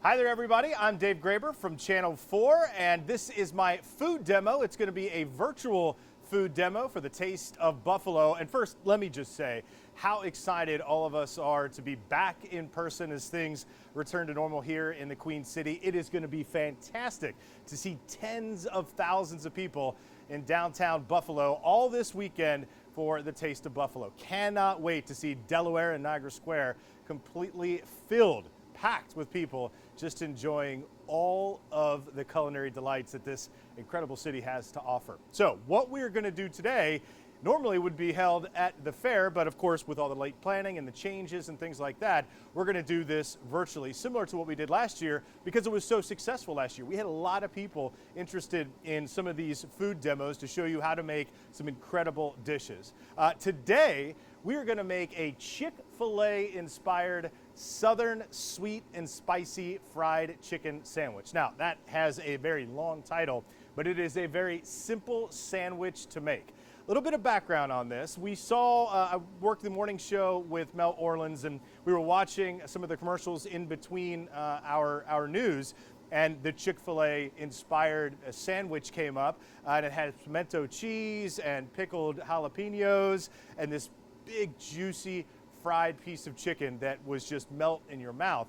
Hi there, everybody. I'm Dave Greber from Channel 4, and this is my food demo. It's going to be a virtual food demo for the Taste of Buffalo. And first, let me just say how excited all of us are to be back in person as things return to normal here in the Queen City. It is going to be fantastic to see tens of thousands of people in downtown Buffalo all this weekend for the Taste of Buffalo. Cannot wait to see Delaware and Niagara Square completely filled, packed with people just enjoying all of the culinary delights that this incredible city has to offer. So what we're going to do today normally would be held at the fair, but of course with all the late planning and the changes and things like that, we're going to do this virtually, similar to what we did last year because it was so successful last year. We had a lot of people interested in some of these food demos to show you how to make some incredible dishes. Today, we are going to make a Chick-fil-A inspired Southern sweet and spicy fried chicken sandwich. Now, that has a very long title, but it is a very simple sandwich to make. A little bit of background on this. We saw, I worked the morning show with Mel Orleans, and we were watching some of the commercials in between our news, and the Chick-fil-A inspired sandwich came up, and it had pimento cheese and pickled jalapenos and this big juicy fried piece of chicken that was just melt in your mouth.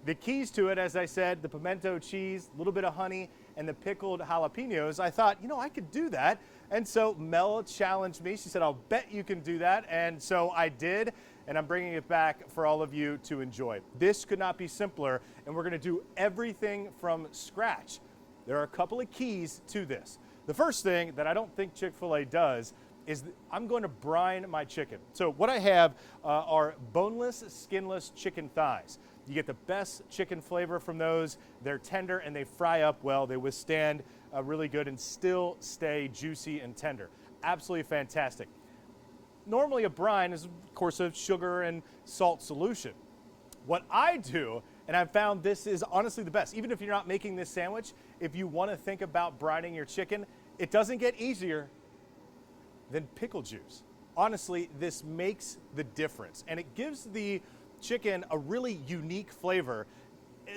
The keys to it, as I said, the pimento cheese, a little bit of honey, and the pickled jalapenos. I thought, you know, I could do that. And so Mel challenged me. She said, I'll bet you can do that. And so I did, and I'm bringing it back for all of you to enjoy. This could not be simpler, and we're gonna do everything from scratch. There are a couple of keys to this. The first thing that I don't think Chick-fil-A does is I'm going to brine my chicken. So what I have are boneless, skinless chicken thighs. You get the best chicken flavor from those. They're tender and they fry up well. They withstand really good and still stay juicy and tender. Absolutely fantastic. Normally a brine is, of course, a sugar and salt solution. What I do, and I've found this is honestly the best, even if you're not making this sandwich, if you want to think about brining your chicken, it doesn't get easier than pickle juice. Honestly, this makes the difference, and it gives the chicken a really unique flavor.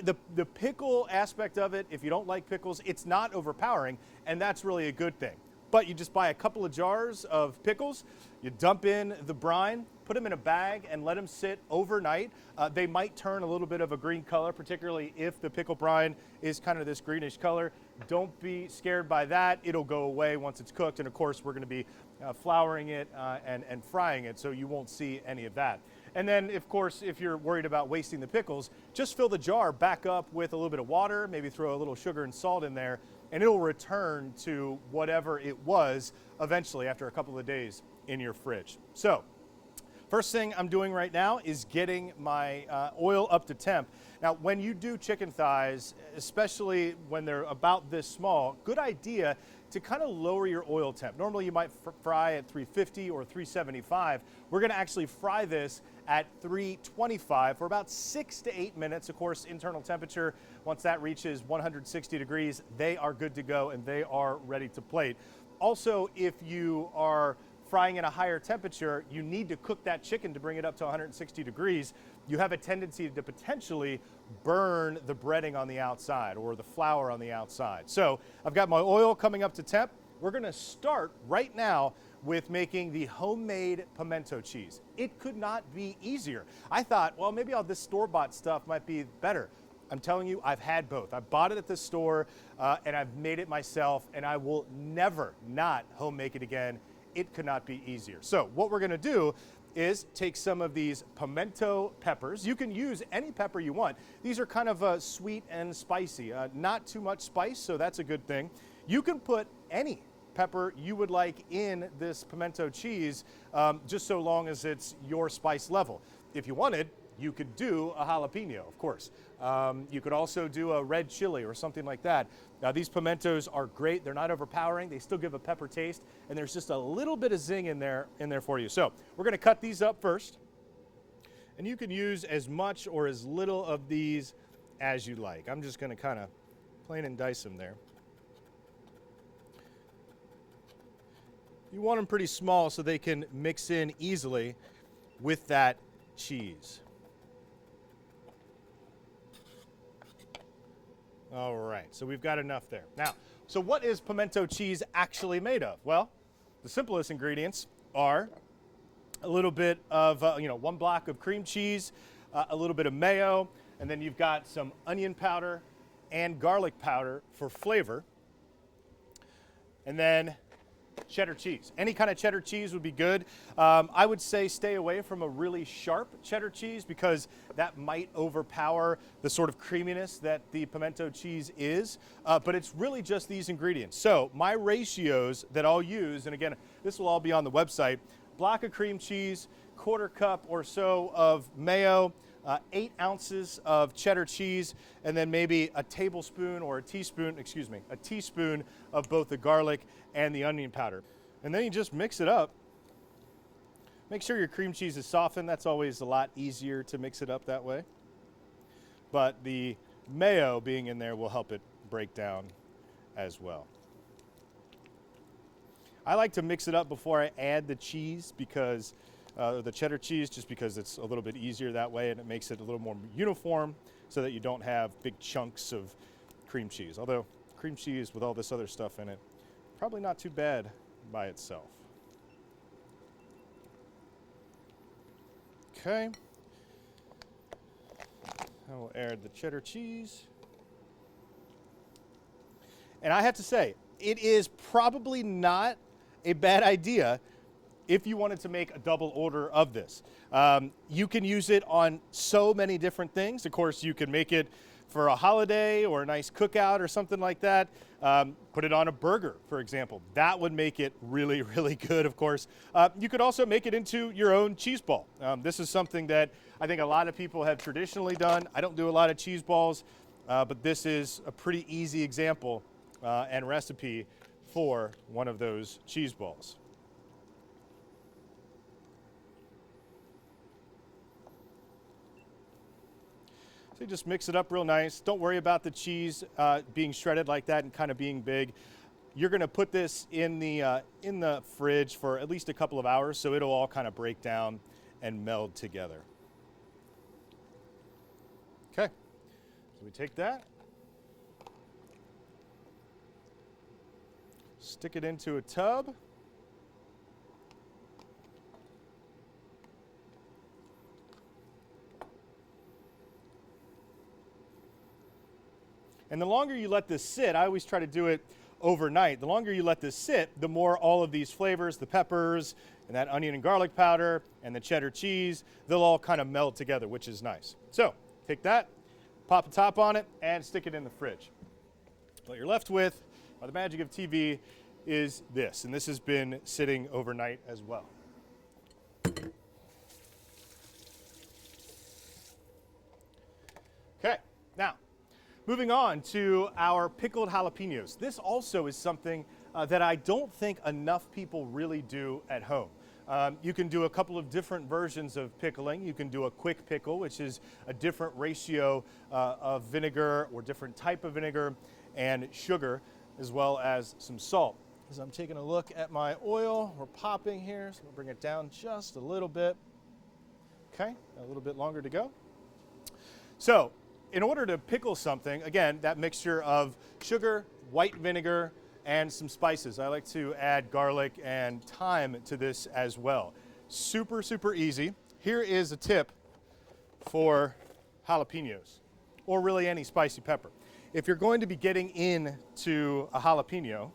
The pickle aspect of it, if you don't like pickles, it's not overpowering, and that's really a good thing. But you just buy a couple of jars of pickles, you dump in the brine, put them in a bag, and let them sit overnight. They might turn a little bit of a green color, particularly if the pickle brine is kind of this greenish color. Don't be scared by that. It'll go away once it's cooked, and of course we're going to be flouring it and frying it, so you won't see any of that. And then, of course, if you're worried about wasting the pickles, just fill the jar back up with a little bit of water, maybe throw a little sugar and salt in there, and it'll return to whatever it was eventually after a couple of days in your fridge. So, first thing I'm doing right now is getting my oil up to temp. Now, when you do chicken thighs, especially when they're about this small, good idea to kind of lower your oil temp. Normally you might fry at 350 or 375. We're going to actually fry this at 325 for about 6 to 8 minutes. Of course, internal temperature, once that reaches 160 degrees, they are good to go and they are ready to plate. Also, if you are frying at a higher temperature, you need to cook that chicken to bring it up to 160 degrees. You have a tendency to potentially burn the breading on the outside or the flour on the outside. So I've got my oil coming up to temp. We're gonna start right now with making the homemade pimento cheese. It could not be easier. I thought, well, maybe all this store-bought stuff might be better. I'm telling you, I've had both. I bought it at the store and I've made it myself, and I will never not home make it again. It could not be easier. So what we're gonna do is take some of these pimento peppers. You can use any pepper you want. These are kind of sweet and spicy, not too much spice, so that's a good thing. You can put any pepper you would like in this pimento cheese, just so long as it's your spice level. If you wanted, you could do a jalapeno, of course. You could also do a red chili or something like that. Now, these pimentos are great. They're not overpowering. They still give a pepper taste, and there's just a little bit of zing in there for you. So we're going to cut these up first, and you can use as much or as little of these as you like. I'm just going to kind of plain and dice them there. You want them pretty small so they can mix in easily with that cheese. All right, so we've got enough there. Now, so what is pimento cheese actually made of? Well, the simplest ingredients are a little bit of, 1 block of cream cheese, a little bit of mayo, and then you've got some onion powder and garlic powder for flavor. And then cheddar cheese. Any kind of cheddar cheese would be good. I would say stay away from a really sharp cheddar cheese because that might overpower the sort of creaminess that the pimento cheese is. But it's really just these ingredients. So my ratios that I'll use, and again, this will all be on the website, block of cream cheese, 1/4 cup or so of mayo, 8 ounces of cheddar cheese, and then maybe a tablespoon or a teaspoon of both the garlic and the onion powder. And then you just mix it up. Make sure your cream cheese is softened. That's always a lot easier to mix it up that way. But the mayo being in there will help it break down as well. I like to mix it up before I add the cheese because the cheddar cheese, just because it's a little bit easier that way and it makes it a little more uniform so that you don't have big chunks of cream cheese. Although cream cheese with all this other stuff in it, probably not too bad by itself. Okay. I will add the cheddar cheese. And I have to say, it is probably not a bad idea if you wanted to make a double order of this. You can use it on so many different things. Of course, you can make it for a holiday or a nice cookout or something like that. Put it on a burger, for example. That would make it really, really good, of course. You could also make it into your own cheese ball. This is something that I think a lot of people have traditionally done. I don't do a lot of cheese balls, but this is a pretty easy example and recipe for one of those cheese balls. So you just mix it up real nice. Don't worry about the cheese being shredded like that and kind of being big. You're going to put this in the fridge for at least a couple of hours so it'll all kind of break down and meld together. Okay, so we take that, stick it into a tub. And the longer you let this sit, I always try to do it overnight. The longer you let this sit, the more all of these flavors, the peppers and that onion and garlic powder and the cheddar cheese, they'll all kind of meld together, which is nice. So take that, pop a top on it, and stick it in the fridge. What you're left with, by the magic of TV, is this. And this has been sitting overnight as well. Okay, now, moving on to our pickled jalapenos. This also is something that I don't think enough people really do at home. You can do a couple of different versions of pickling. You can do a quick pickle, which is a different ratio of vinegar or different type of vinegar and sugar, as well as some salt. As I'm taking a look at my oil, we're popping here, so we'll bring it down just a little bit. Okay, a little bit longer to go. So, in order to pickle something, again, that mixture of sugar, white vinegar, and some spices. I like to add garlic and thyme to this as well. Super, super easy. Here is a tip for jalapenos, or really any spicy pepper. If you're going to be getting into a jalapeno,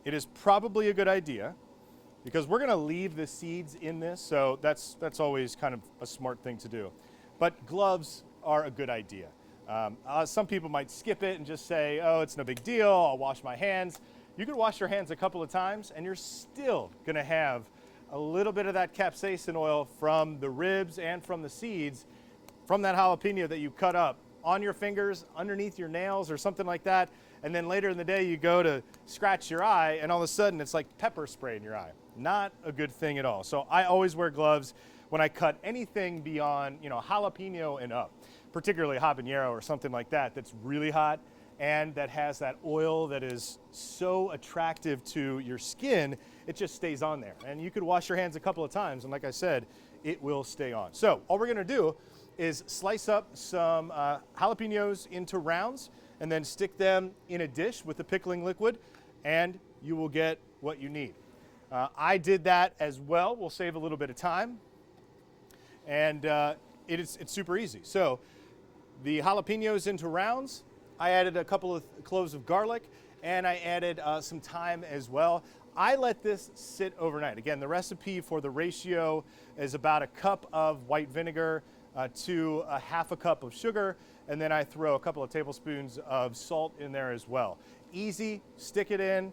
it is probably a good idea, because we're going to leave the seeds in this, so that's always kind of a smart thing to do. But gloves are a good idea. Some people might skip it and just say, oh, it's no big deal, I'll wash my hands. You can wash your hands a couple of times and you're still gonna have a little bit of that capsaicin oil from the ribs and from the seeds from that jalapeno that you cut up on your fingers, underneath your nails or something like that. And then later in the day you go to scratch your eye and all of a sudden it's like pepper spray in your eye. Not a good thing at all. So I always wear gloves when I cut anything beyond, jalapeno and up, particularly habanero or something like that that's really hot and that has that oil that is so attractive to your skin, it just stays on there. And you could wash your hands a couple of times, and like I said, it will stay on. So all we're gonna do is slice up some jalapenos into rounds and then stick them in a dish with the pickling liquid, and you will get what you need. I did that as well. We'll save a little bit of time, and it's super easy. So the jalapenos into rounds, I added a couple of cloves of garlic, and I added some thyme as well. I let this sit overnight. Again, the recipe for the ratio is about a cup of white vinegar to a half a cup of sugar, and then I throw a couple of tablespoons of salt in there as well. Easy, stick it in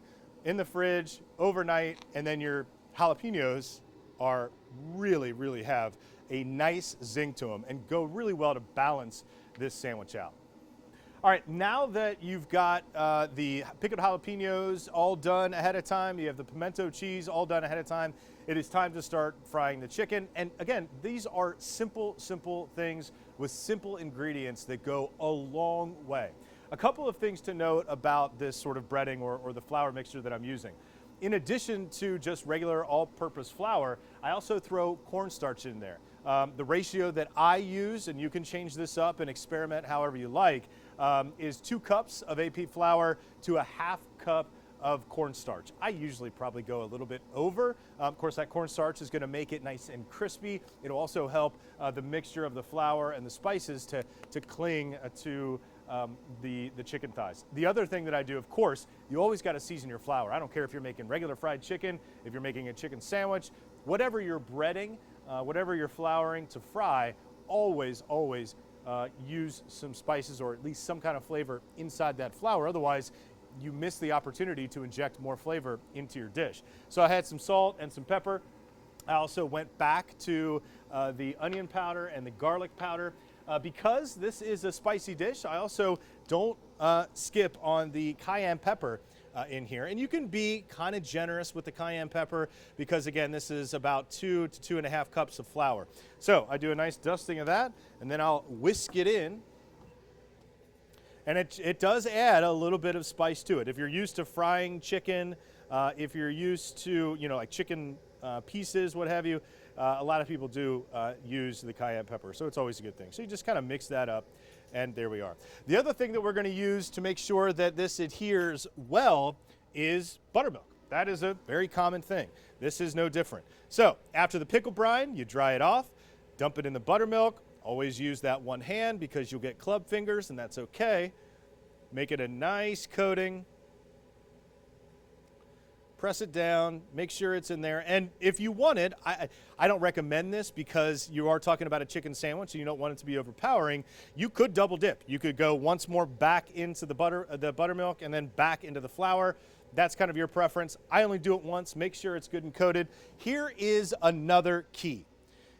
the fridge overnight, and then your jalapenos are really have a nice zing to them and go really well to balance this sandwich out. All right, now that you've got the pickled jalapenos all done ahead of time, you have the pimento cheese all done ahead of time, it is time to start frying the chicken. And again, these are simple things with simple ingredients that go a long way. A couple of things to note about this sort of breading or the flour mixture that I'm using. In addition to just regular all-purpose flour, I also throw cornstarch in there. The ratio that I use, and you can change this up and experiment however you like, is 2 cups of AP flour to a half cup of cornstarch. I usually probably go a little bit over. Of course, that cornstarch is going to make it nice and crispy. It'll also help the mixture of the flour and the spices to cling to the chicken thighs. The other thing that I do, of course, you always got to season your flour. I don't care if you're making regular fried chicken, if you're making a chicken sandwich, whatever you're breading, whatever you're flouring to fry, always use some spices or at least some kind of flavor inside that flour. Otherwise, you miss the opportunity to inject more flavor into your dish. So I had some salt and some pepper. I also went back to the onion powder and the garlic powder. Because this is a spicy dish, I also don't skip on the cayenne pepper in here. And you can be kind of generous with the cayenne pepper because, again, this is about 2 to 2.5 cups of flour. So I do a nice dusting of that, and then I'll whisk it in. And it does add a little bit of spice to it. If you're used to frying chicken, if you're used to, like chicken pieces, what have you, a lot of people do use the cayenne pepper, so it's always a good thing. So you just kind of mix that up, and there we are. The other thing that we're going to use to make sure that this adheres well is buttermilk. That is a very common thing. This is no different. So after the pickle brine, you dry it off, dump it in the buttermilk. Always use that one hand because you'll get club fingers, and that's okay. Make it a nice coating. Press it down, make sure it's in there. And if you want it, I don't recommend this because you are talking about a chicken sandwich and you don't want it to be overpowering. You could double dip. You could go once more back into the buttermilk and then back into the flour. That's kind of your preference. I only do it once. Make sure it's good and coated. Here is another key.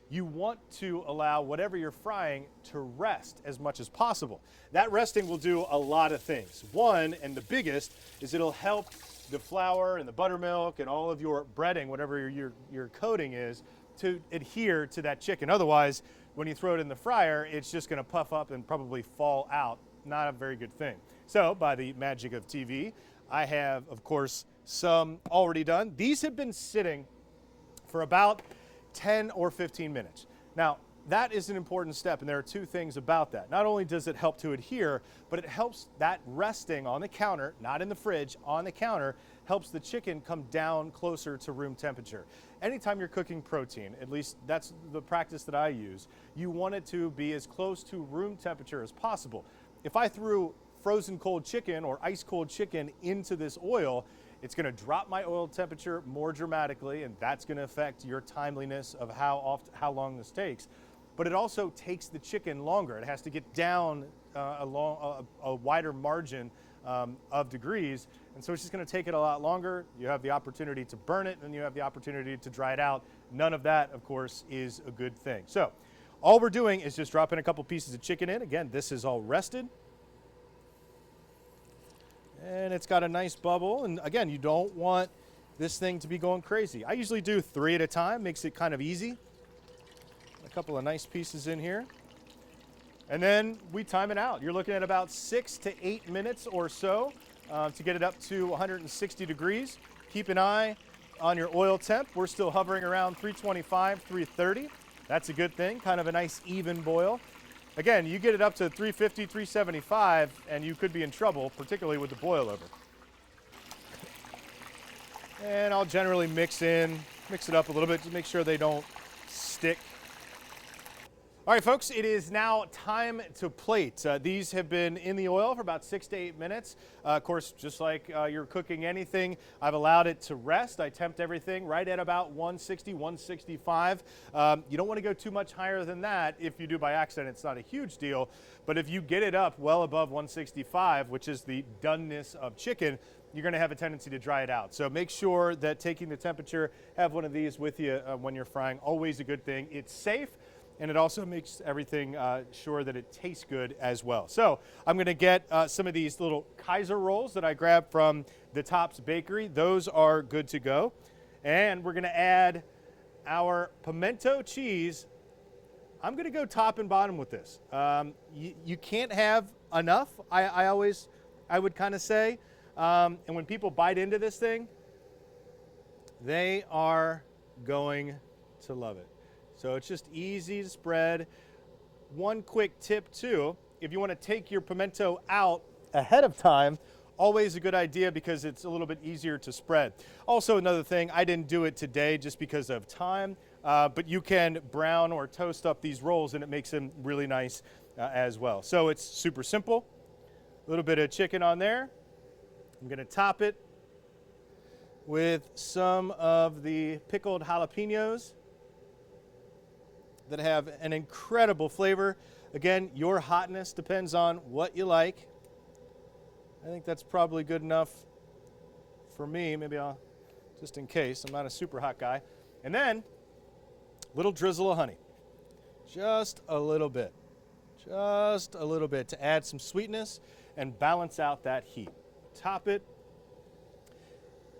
You want to allow whatever you're frying to rest as much as possible. That resting will do a lot of things. One, and the biggest, is it'll help the flour and the buttermilk and all of your breading, whatever your coating is, to adhere to that chicken. Otherwise, when you throw it in the fryer, it's just going to puff up and probably fall out. Not a very good thing. So, by the magic of TV, I have, of course, some already done. These have been sitting for about 10 or 15 minutes. Now, that is an important step, and there are 2 things about that. Not only does it help to adhere, but it helps that resting on the counter, not in the fridge, on the counter, helps the chicken come down closer to room temperature. Anytime you're cooking protein, at least that's the practice that I use, you want it to be as close to room temperature as possible. If I threw frozen cold chicken or ice cold chicken into this oil, it's going to drop my oil temperature more dramatically, and that's going to affect your timeliness of how long this takes. But it also takes the chicken longer. It has to get down a wider margin of degrees, and so it's just going to take it a lot longer. You have the opportunity to burn it, and you have the opportunity to dry it out. None of that, of course, is a good thing. So all we're doing is just dropping a couple pieces of chicken in. Again, this is all rested. And it's got a nice bubble. And again, you don't want this thing to be going crazy. I usually do 3 at a time, makes it kind of easy. A couple of nice pieces in here. And then we time it out. You're looking at about 6 to 8 minutes or so to get it up to 160 degrees. Keep an eye on your oil temp. We're still hovering around 325, 330. That's a good thing, kind of a nice even boil. Again, you get it up to 350, 375, and you could be in trouble, particularly with the boil over. And I'll generally mix it up a little bit to make sure they don't stick. All right, folks, it is now time to plate. These have been in the oil for about 6 to 8 minutes. Of course, just like you're cooking anything, I've allowed it to rest. I tempt everything right at about 160, 165. You don't want to go too much higher than that. If you do by accident, it's not a huge deal. But if you get it up well above 165, which is the doneness of chicken, you're going to have a tendency to dry it out. So make sure that taking the temperature, have one of these with you when you're frying. Always a good thing. It's safe. And it also makes everything sure that it tastes good as well. So I'm going to get some of these little Kaiser rolls that I grabbed from the Tops Bakery. Those are good to go. And we're going to add our pimento cheese. I'm going to go top and bottom with this. You can't have enough, I would kind of say. And when people bite into this thing, they are going to love it. So it's just easy to spread. One quick tip too, if you want to take your pimento out ahead of time, always a good idea because it's a little bit easier to spread. Also another thing, I didn't do it today just because of time, but you can brown or toast up these rolls and it makes them really nice as well. So it's super simple. A little bit of chicken on there. I'm going to top it with some of the pickled jalapenos that have an incredible flavor. Again, your hotness depends on what you like. I think that's probably good enough for me. Maybe I'll, just in case, I'm not a super hot guy. And then, a little drizzle of honey. Just a little bit. Just a little bit to add some sweetness and balance out that heat. Top it.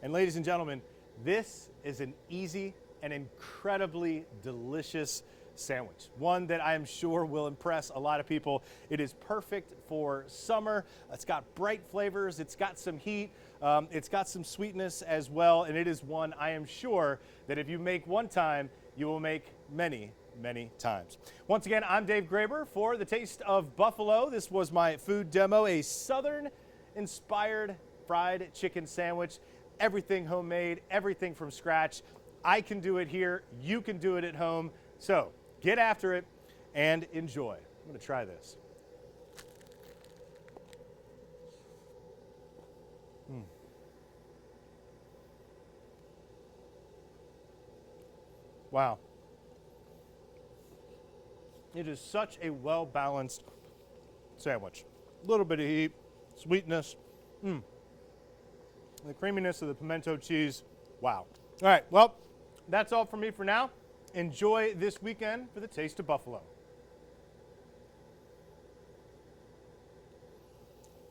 And ladies and gentlemen, this is an easy and incredibly delicious sandwich. One that I am sure will impress a lot of people. It is perfect for summer. It's got bright flavors. It's got some heat. It's got some sweetness as well. And it is one I am sure that if you make one time, you will make many, many times. Once again, I'm Dave Greber for the Taste of Buffalo. This was my food demo, a Southern-inspired fried chicken sandwich. Everything homemade, everything from scratch. I can do it here. You can do it at home. So get after it and enjoy. I'm going to try this. Wow. It is such a well-balanced sandwich. A little bit of heat, sweetness, the creaminess of the pimento cheese. Wow. All right, well, that's all from me for now. Enjoy this weekend for the Taste of Buffalo.